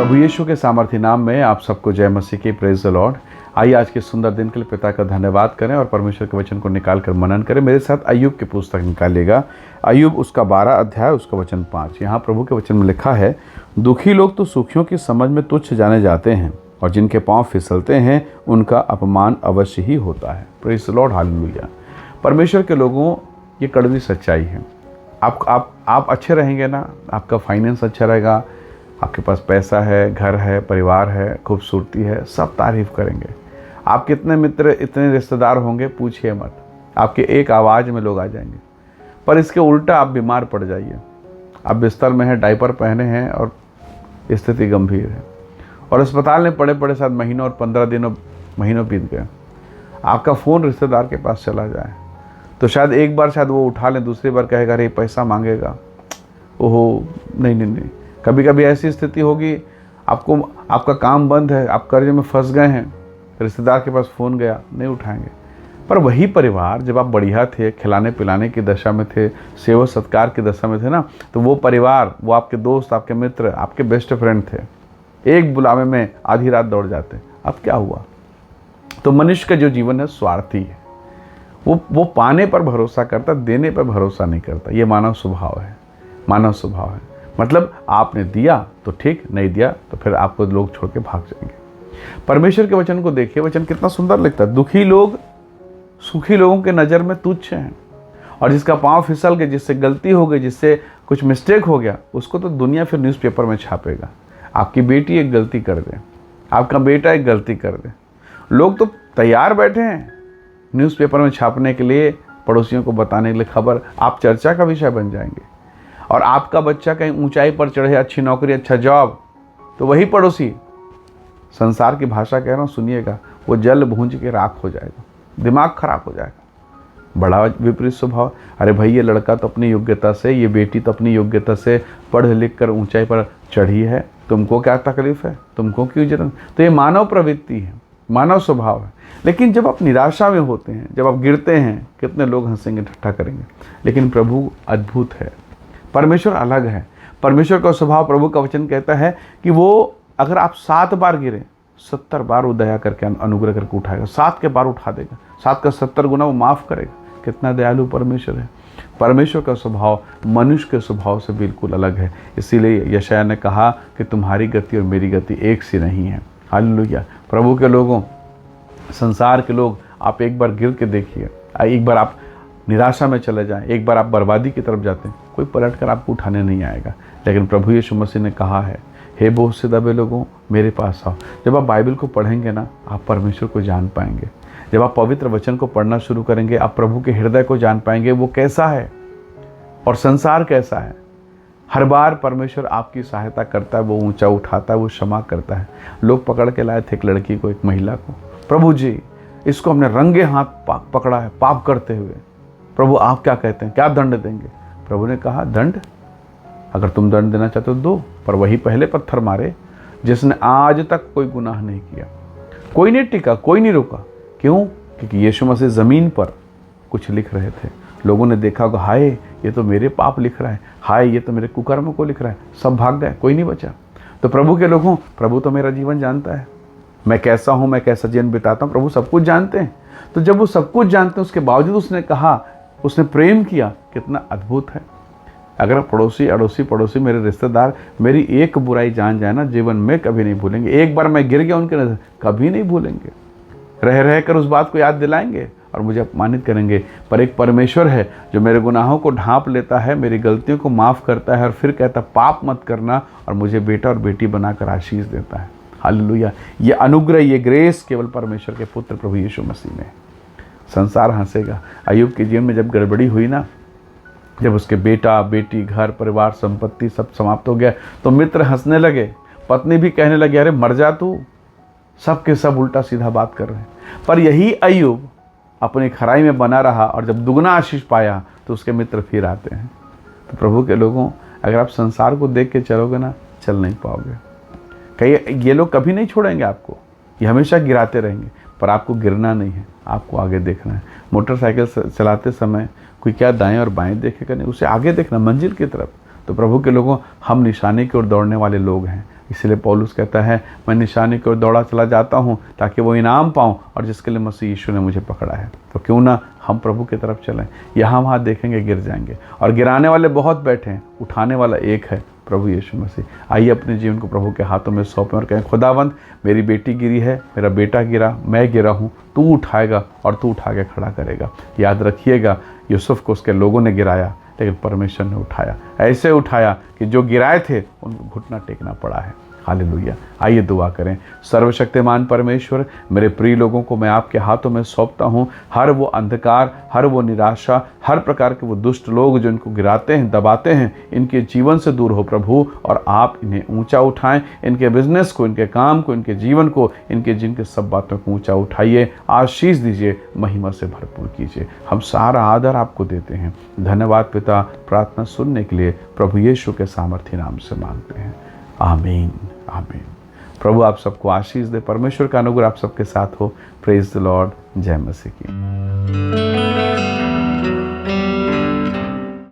प्रभु यीशु के सामर्थ्य नाम में आप सबको जय मसीह की, प्रेज द लॉर्ड। आइए आज के सुंदर दिन के लिए पिता का धन्यवाद करें और परमेश्वर के वचन को निकाल कर मनन करें। मेरे साथ अय्यूब की पुस्तक निकालिएगा। अय्यूब उसका 12 अध्याय उसका वचन 5। यहाँ प्रभु के वचन में लिखा है, दुखी लोग तो सुखियों की समझ में तुच्छ जाने जाते हैं और जिनके पाँव फिसलते हैं उनका अपमान अवश्य ही होता है। Praise the Lord, hallelujah. परमेश्वर के लोगों, ये कड़वी सच्चाई है। आप अच्छे रहेंगे ना, आपका फाइनेंस अच्छा रहेगा, आपके पास पैसा है, घर है, परिवार है, खूबसूरती है, सब तारीफ करेंगे। आप कितने मित्र, इतने रिश्तेदार होंगे, पूछिए मत। आपके एक आवाज़ में लोग आ जाएंगे। पर इसके उल्टा आप बीमार पड़ जाइए, आप बिस्तर में हैं, डायपर पहने हैं और स्थिति गंभीर है और अस्पताल में पड़े पड़े शायद महीनों और 15 महीनों बीत गए। आपका फ़ोन रिश्तेदार के पास चला जाए तो शायद एक बार शायद वो उठा लें, दूसरी बार कहेगा अरे पैसा मांगेगा, ओहो नहीं। कभी कभी ऐसी स्थिति होगी, आपका काम बंद है, आप कर्ज में फंस गए हैं, रिश्तेदार के पास फ़ोन गया, नहीं उठाएंगे। पर वही परिवार जब आप बढ़िया थे, खिलाने पिलाने की दशा में थे, सेवा सत्कार की दशा में थे ना, तो वो परिवार, वो आपके दोस्त, आपके मित्र, आपके बेस्ट फ्रेंड थे, एक बुलावे में आधी रात दौड़ जाते। अब क्या हुआ? तो मनुष्य का जो जीवन है स्वार्थी है। वो पाने पर भरोसा करता, देने पर भरोसा नहीं करता। ये मानव स्वभाव है। मतलब आपने दिया तो ठीक, नहीं दिया तो फिर आपको लोग छोड़ के भाग जाएंगे। परमेश्वर के वचन को देखिए, वचन कितना सुंदर लिखता है। दुखी लोग सुखी लोगों के नज़र में तुच्छ हैं और जिसका पाँव फिसल गया, जिससे गलती हो गई, जिससे कुछ मिस्टेक हो गया, उसको तो दुनिया फिर न्यूज़पेपर में छापेगा। आपकी बेटी एक गलती कर दे, आपका बेटा एक गलती कर दे, लोग तो तैयार बैठे हैं न्यूज़पेपर में छापने के लिए, पड़ोसियों को बताने के लिए खबर, आप चर्चा का विषय बन जाएंगे। और आपका बच्चा कहीं ऊंचाई पर चढ़े, अच्छी नौकरी, अच्छा जॉब, तो वही पड़ोसी, संसार की भाषा कह रहा हूँ, सुनिएगा, वो जल भूंज के राख हो जाएगा, दिमाग खराब हो जाएगा। बड़ा विपरीत स्वभाव। अरे भाई, ये लड़का तो अपनी योग्यता से, ये बेटी तो अपनी योग्यता से पढ़ लिख कर ऊंचाई पर चढ़ी है, तुमको क्या तकलीफ है, तुमको क्यों जरूरत? तो ये मानव प्रवृत्ति है, मानव स्वभाव है। लेकिन जब आप निराशा में होते हैं, जब आप गिरते हैं, कितने लोग हंसेंगे, ठट्ठा करेंगे। लेकिन प्रभु अद्भुत है, परमेश्वर अलग है। परमेश्वर का स्वभाव, प्रभु का वचन कहता है कि वो अगर आप 7 बार गिरे, 70 बार वो दया करके, अनुग्रह करके उठाएगा, 7 के बार उठा देगा, 7 का 70 गुना वो माफ़ करेगा। कितना दयालु परमेश्वर है। परमेश्वर का स्वभाव मनुष्य के स्वभाव से बिल्कुल अलग है। इसीलिए यशायाह ने कहा कि तुम्हारी गति और मेरी गति एक सी नहीं है। हालेलुया। प्रभु के लोगों, संसार के लोग, आप एक बार गिर के देखिए, एक बार आप निराशा में चले जाएं, एक बार आप बर्बादी की तरफ जाते हैं, कोई पलट कर आपको उठाने नहीं आएगा। लेकिन प्रभु यीशु मसीह ने कहा है, हे बोझ से दबे लोगों, मेरे पास आओ। जब आप बाइबल को पढ़ेंगे ना, आप परमेश्वर को जान पाएंगे। जब आप पवित्र वचन को पढ़ना शुरू करेंगे, आप प्रभु के हृदय को जान पाएंगे, वो कैसा है और संसार कैसा है। हर बार परमेश्वर आपकी सहायता करता है, वो ऊंचा उठाता है, वो क्षमा करता है। लोग पकड़ के लाए थे एक लड़की को, एक महिला को, प्रभु जी इसको हमने रंगे हाथ पकड़ा है पाप करते हुए, प्रभु आप क्या कहते हैं, क्या दंड देंगे? प्रभु ने कहा, दंड अगर तुम दंड देना चाहते हो दो, पर वही पहले पत्थर मारे जिसने आज तक कोई गुनाह नहीं किया। कोई नहीं टिका, कोई नहीं रुका। क्यों? क्योंकि यीशु मसीह ज़मीन पर कुछ लिख रहे थे। लोगों ने देखा होगा, हाय ये तो मेरे पाप लिख रहा है, हाय ये तो मेरे कुकर्म को लिख रहा है। सब भाग गए, कोई नहीं बचा। तो प्रभु के लोगों, प्रभु तो मेरा जीवन जानता है, मैं कैसा हूँ, मैं कैसा जीवन बिताता हूँ, प्रभु सब कुछ जानते हैं। तो जब वो सब कुछ जानते हैं, उसके बावजूद उसने कहा, उसने प्रेम किया, कितना अद्भुत है। अगर पड़ोसी, अड़ोसी, पड़ोसी, मेरे रिश्तेदार मेरी एक बुराई जान जाए ना, जीवन में कभी नहीं भूलेंगे। एक बार मैं गिर गया उनके नजर, कभी नहीं भूलेंगे, रह कर उस बात को याद दिलाएंगे और मुझे अपमानित करेंगे। पर एक परमेश्वर है जो मेरे गुनाहों को ढांप लेता है, मेरी गलतियों को माफ़ करता है और फिर कहता पाप मत करना, और मुझे बेटा और बेटी बनाकर आशीष देता है। हालेलुया। ये अनुग्रह, ये ग्रेस केवल परमेश्वर के पुत्र प्रभु यीशु मसीह में। संसार हंसेगा। अय्यूब के जीवन में जब गड़बड़ी हुई ना, जब उसके बेटा, बेटी, घर, परिवार, संपत्ति सब समाप्त हो गया, तो मित्र हंसने लगे, पत्नी भी कहने लगी, अरे मर जा तू। सब के सब उल्टा सीधा बात कर रहे हैं। पर यही अय्यूब अपनी खराई में बना रहा और जब दुगना आशीष पाया तो उसके मित्र फिर आते हैं। तो प्रभु के लोगों, अगर आप संसार को देख के चलोगे ना, चल नहीं पाओगे। कई ये लोग कभी नहीं छोड़ेंगे आपको, ये हमेशा गिराते रहेंगे, पर आपको गिरना नहीं है, आपको आगे देखना है। मोटरसाइकिल चलाते समय कोई क्या दाएं और बाएं देखेगा नहीं, उसे आगे देखना, मंजिल की तरफ। तो प्रभु के लोगों, हम निशाने की ओर दौड़ने वाले लोग हैं। इसलिए पौलुस कहता है, मैं निशानी की ओर दौड़ा चला जाता हूँ ताकि वो इनाम पाऊँ और जिसके लिए मसीह यीशु ने मुझे पकड़ा है। तो क्यों ना हम प्रभु की तरफ चलें। यहाँ वहाँ देखेंगे गिर जाएंगे, और गिराने वाले बहुत बैठे हैं, उठाने वाला एक है, प्रभु यीशु मसीह। आइए अपने जीवन को प्रभु के हाथों में सौंपें और कहें, खुदावंद मेरी बेटी गिरी है, मेरा बेटा गिरा, मैं गिरा हूँ, तू उठाएगा और तू उठा के खड़ा करेगा। याद रखिएगा, यूसुफ को उसके लोगों ने गिराया लेकिन परमेश्वर ने उठाया, ऐसे उठाया कि जो गिराए थे उनको घुटना टेकना पड़ा है। हालेलुया। आइए दुआ करें। सर्वशक्तिमान परमेश्वर, मेरे प्रिय लोगों को मैं आपके हाथों में सौंपता हूँ। हर वो अंधकार, हर वो निराशा, हर प्रकार के वो दुष्ट लोग जो इनको गिराते हैं, दबाते हैं, इनके जीवन से दूर हो प्रभु, और आप इन्हें ऊंचा उठाएं। इनके बिजनेस को, इनके काम को, इनके जीवन को, इनके जिनके सब बातों को ऊंचा उठाइए, आशीष दीजिए, महिमा से भरपूर कीजिए। हम सारा आदर आपको देते हैं। धन्यवाद पिता, प्रार्थना सुनने के लिए प्रभु यीशु के सामर्थ्य नाम से मांगते हैं। आमीन, आमीन। प्रभु आप सबको आशीष दे। परमेश्वर का अनुग्रह आप सबके साथ हो। Praise the Lord. जय मसीह की।